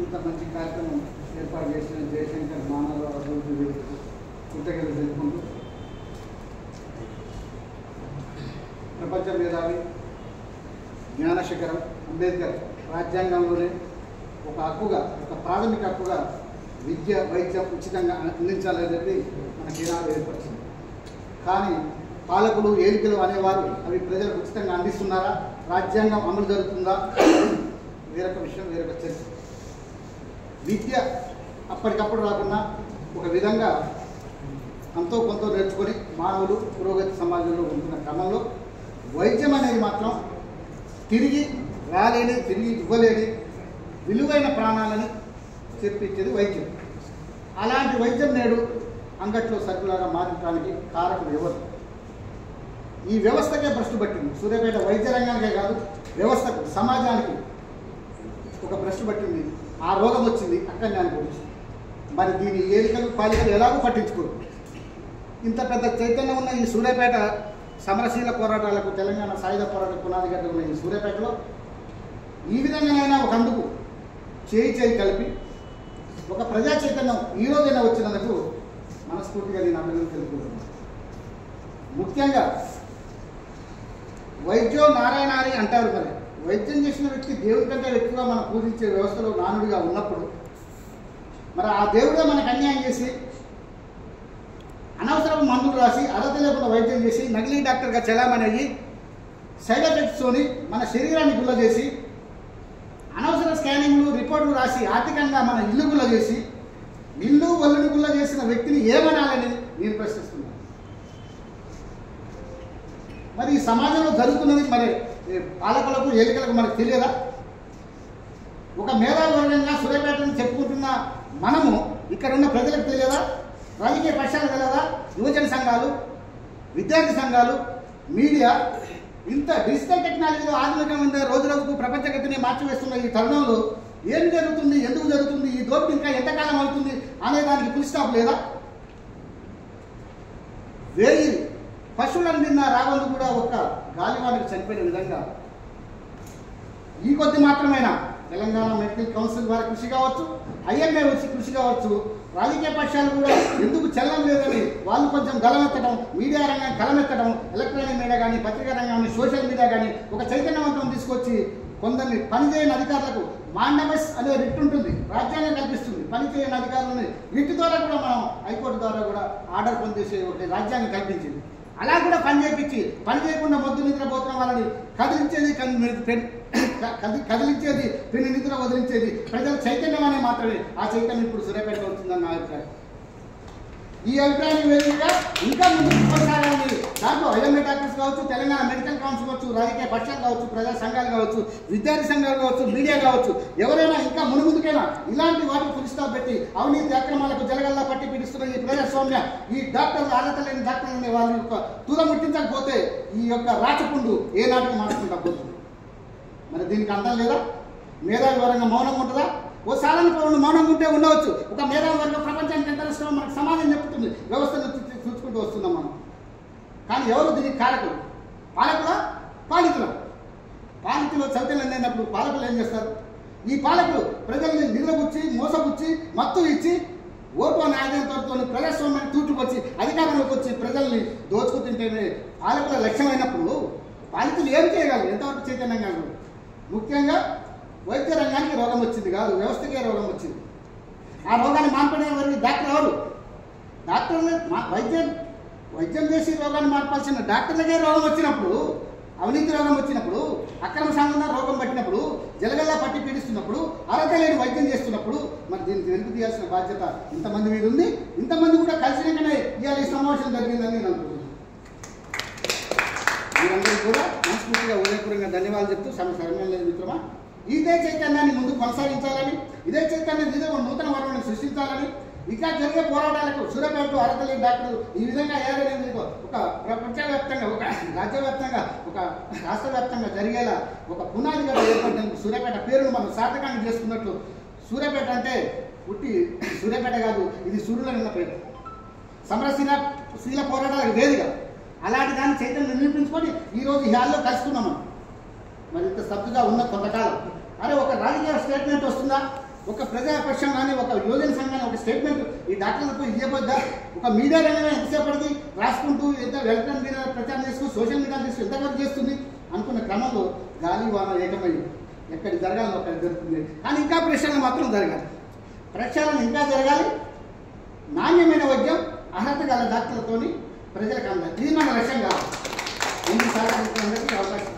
ఇంత మంచి కార్యక్రమం ఏర్పాటు చేసిన జయశంకర్ మానవ అభివృద్ధి వేదికకు కృతజ్ఞతలు తెలుపుకుంటూ ప్రపంచ మేధావి జ్ఞానశేఖరం అంబేద్కర్ రాజ్యాంగంలోనే ఒక హక్కుగా, ఒక ప్రాథమిక హక్కుగా విద్య వైద్యం ఉచితంగా అందించాలని చెప్పి మనకి ఈనాడు ఏర్పరిచింది. కానీ పాలకులు ఏలికలు అనేవారు అవి ప్రజలకు ఉచితంగా అందిస్తున్నారా, రాజ్యాంగం అమలు జరుగుతుందా, వేరొక విషయం, వేరొక చర్చ. విద్య అప్పటికప్పుడు రాకుండా ఒక విధంగా అంతో కొంత నేర్చుకొని మానవులు పురోగతి సమాజంలో ఉంటున్న క్రమంలో వైద్యం అనేది మాత్రం తిరిగి రాలేని, తిరిగి ఇవ్వలేని విలువైన ప్రాణాలను చెప్పించేది వైద్యం. అలాంటి వైద్యం నేడు అంగట్లో సరుకులాగా మారడానికి కారకులు ఎవరు? ఈ వ్యవస్థకే భ్రష్టు పట్టింది. సూర్యాపేట వైద్య రంగానికే కాదు, వ్యవస్థకు, సమాజానికి ఒక భ్రష్టు పట్టింది. ఆ రోగం వచ్చింది అక్కడి అనుకోవచ్చు. మరి దీని ఏలికలు పాలికలు ఎలాగో పట్టించుకోరు. ఇంత పెద్ద చైతన్యం ఉన్న ఈ సూర్యాపేట సమరశీల పోరాటాలకు, తెలంగాణ సాయుధ పోరాట పునాదిగడ్డ ఉన్న ఈ సూర్యాపేటలో ఈ విధంగానైనా ఒక అందుకు చేయి కలిపి ఒక ప్రజా చైతన్యం ఈ రోజైనా వచ్చినందుకు మనస్ఫూర్తిగా నేను అభినందనలు తెలుపుకుంటున్నాను. ముఖ్యంగా వైద్యో నారాయణారి అంటారు. మరి వైద్యం చేసిన వ్యక్తి దేవుడి కంటే ఎక్కువగా మనం పూజించే వ్యవస్థలో నానుడిగా ఉన్నప్పుడు మరి ఆ దేవుడే మనకు అన్యాయం చేసి అనవసరపు మందులు రాసి అర్హత లేకుండా వైద్యం చేసి నకిలీ డాక్టర్గా చలామణి అయ్యి సైడ్ ఎఫెక్ట్స్తోని మన శరీరాన్ని గుల్ల చేసి అనవసర స్కానింగ్లు, రిపోర్టులు రాసి ఆర్థికంగా మన ఇల్లు గుల్ల చేసి ఇల్లు ఒళ్ళుని గుల్ల చేసిన వ్యక్తిని ఏమనాలని నేను ప్రశ్నిస్తున్నాను. మరి ఈ సమాజంలో జరుగుతున్నది మరి పాలకులకు, ఏలికలకు మనకు తెలియదా? ఒక మేధావి వర్గంగా సూర్యాపేటను చెప్పుకుంటున్న మనము ఇక్కడ ఉన్న ప్రజలకు తెలియదా? రాజకీయ పక్షాలు తెలియదా? యువజన సంఘాలు, విద్యార్థి సంఘాలు, మీడియా ఇంత డిజిటల్ టెక్నాలజీలో ఆధునికమైన రోజు రోజుకు ప్రపంచ గతిని మార్చివేస్తున్న ఈ తరుణంలో ఏం జరుగుతుంది, ఎందుకు జరుగుతుంది, ఈ దోపిడీ ఇంకా ఎంతకాలం అవుతుంది అనే దానికి ఫుల్ స్టాప్ లేదా? 1000 పశువులను నిన్న రాగొందు కూడా ఒక్క గాలివానికి చనిపోయిన విధంగా ఈ కొద్ది మాత్రమేనా తెలంగాణ మెడికల్ కౌన్సిల్ వారి కృషి కావచ్చు, ఐఎంఏ వచ్చి కృషి కావచ్చు, రాజకీయ పక్షాలు కూడా ఎందుకు చెల్లం లేదని వాళ్ళు కొంచెం గలమెత్తడం, మీడియా రంగం గలమెత్తడం, ఎలక్ట్రానిక్ మీడియా కానీ, పత్రికా రంగం, సోషల్ మీడియా కానీ ఒక చైతన్యవంతం తీసుకొచ్చి కొందరిని పనిచేయని అధికారులకు మాండమస్ అనే రిట్ ఉంటుంది, రాజ్యాంగం కల్పిస్తుంది. పనిచేయని అధికారులని రిట్ ద్వారా కూడా మనం హైకోర్టు ద్వారా కూడా ఆర్డర్ పొందేసే ఒకటి రాజ్యాంగం కల్పించింది. అలా కూడా పని చేయించి పని చేయకుండా మొద్దు నిద్రపోతున్న వాళ్ళని కదిలించేది పెళ్లి నిద్ర వదిలించేది ప్రజల చైతన్యం అనే మాత్రమే. ఆ చైతన్యం ఇప్పుడు సూర్యాపేటలో వచ్చిందని నా అభిప్రాయం. ఈ అభిప్రాయాన్ని వేదికగా ఇంకా ముందుకు కొనసాగాలని దాంట్లో ఐఎంఏ డాక్టర్స్ కావచ్చు, తెలంగాణ మెడికల్ కౌన్సిల్ కావచ్చు, రాజకీయ పక్షాలు కావచ్చు, ప్రజా సంఘాలు కావచ్చు, విద్యార్థి సంఘాలు కావచ్చు, మీడియా కావచ్చు, ఎవరైనా ఇంకా ముందుకైనా ఇలాంటి వాటికి ఫుల్ స్టాప్ పెట్టి అవినీతి అక్రమాలకు జలగల్లా పట్టి పీడిస్తున్న ఈ ప్రజాస్వామ్య ఈ డాక్టర్లు, అర్హత లేని డాక్టర్లు అనే వాళ్ళ యొక్క తుద ముట్టించకపోతే ఈ యొక్క రాచపుండు ఏనాటికి మార్చుకుంటా పోతుంది. మరి దీనికి అందం లేదా? మేధావి వర్గం మౌనంగా ఉంటుందా? ఓ సాధారణ పౌరులు మౌనంగా ఉంటే ఉండవచ్చు. ఒక మేధావి వర్గం ప్రపంచానికి ఎంత నష్టమో మనకు సమాజం చెప్తుంది. వ్యవస్థను చూసుకుంటూ వస్తున్నాం మనం. కానీ ఎవరు దీనికి కారకులు? పాలకుల, పాలితుల? పాలితులు చైతన్యం లేనప్పుడు పాలకులు ఏం చేస్తారు? ఈ పాలకులు ప్రజల్ని నిద్రపుచ్చి, మోసపుచ్చి, మత్తు ఇచ్చి, ఓటు అనే ఆదాయంతో ప్రజాస్వామ్యాన్ని తూటుకొచ్చి అధికారంలోకి వచ్చి ప్రజల్ని దోచుకు తింటేనే పాలకుల లక్ష్యమైనప్పుడు పాలితులు ఏం చేయగలరు? ఎంతవరకు చైతన్యం కాదు? ముఖ్యంగా వైద్య రంగానికి రోగం వచ్చింది కాదు, వ్యవస్థకే రోగం వచ్చింది. ఆ రోగాన్ని మాన్పడే వారికి డాక్టర్ ఎవరు? డాక్టర్లు వైద్యం చేసి రోగాన్ని మార్పాల్సిన డాక్టర్లకే రోగం వచ్చినప్పుడు, అవినీతి రోగం వచ్చినప్పుడు, అక్రమ సంబంధ రోగం పట్టినప్పుడు, జలగల్లా పట్టి పీడిస్తున్నప్పుడు, అర్హత లేని వైద్యం చేస్తున్నప్పుడు మరి దీనికి వెలుగు తీయాల్సిన బాధ్యత ఇంతమంది మీద ఉంది. ఇంతమంది కూడా కలిసినాకనే ఇవాళ ఈ సమావేశం జరిగిందని నేను అనుకుంటున్నాను. మీరందరూ కూడా మనస్ఫూర్తిగా ఉదయపూర్వకంగా ధన్యవాదాలు చెప్తూ సమయం లేదు మిత్రమా. ఇదే చైతన్యాన్ని ముందు కొనసాగించాలని, ఇదే చైతన్యాన్ని ఇదే నూతన వరవని సృష్టించాలని, ఇంకా జరిగే పోరాటాలకు సూర్యాపేట అర్హత లేని డాక్టర్లు ఈ విధంగా ఏదైనా ఒక ప్రపంచవ్యాప్తంగా, ఒక రాజ్యవ్యాప్తంగా, ఒక రాష్ట్ర వ్యాప్తంగా జరిగేలా ఒక పునాదిగా ఏర్పడినందుకు సూర్యాపేట పేరును మనం సార్థకాన్ని చేసుకున్నట్లు. సూర్యాపేట అంటే పుట్టి సూర్యాపేట కాదు, ఇది సూర్యులో ఉన్న పేరు. సమరశీల పోరాటాలకు వేదిక. అలాంటి దాన్ని చైతన్యం నిరూపించుకొని ఈరోజు ఈ హాల్లో కలుసుకున్నాం మనం. మరి ఇంత స్తబ్దుగా ఉన్న కొంతకాలం అరే ఒక రాజకీయ స్టేట్మెంట్ వస్తుందా, ఒక ప్రజాపక్షం కానీ ఒక యువజన సంఘాన్ని ఒక స్టేట్మెంట్ ఈ డాక్టర్లకు ఇవ్వబద్దా? ఒక మీడియా రంగమే ఎంతసేపటికి రాసుకుంటూ ఎంత ఎలక్ట్రానిక్ మీడియా ప్రచారం చేసుకుని సోషల్ మీడియా తీసుకుని ఎంతవరకు చేస్తుంది అనుకున్న క్రమంలో గాలి వాన ఏకమయ్యి ఎక్కడి జరగాలో అక్కడ జరుగుతుంది. కానీ ఇంకా ప్రక్షాళన మాత్రం జరగాలి, ప్రక్షాళన ఇంకా జరగాలి. నాణ్యమైన వైద్యం అర్హత గల డాక్టర్లతో ప్రజలకు అందాలి. ఇది మన లక్ష్యం కావాలి. ఎన్ని సార్లు అవకాశం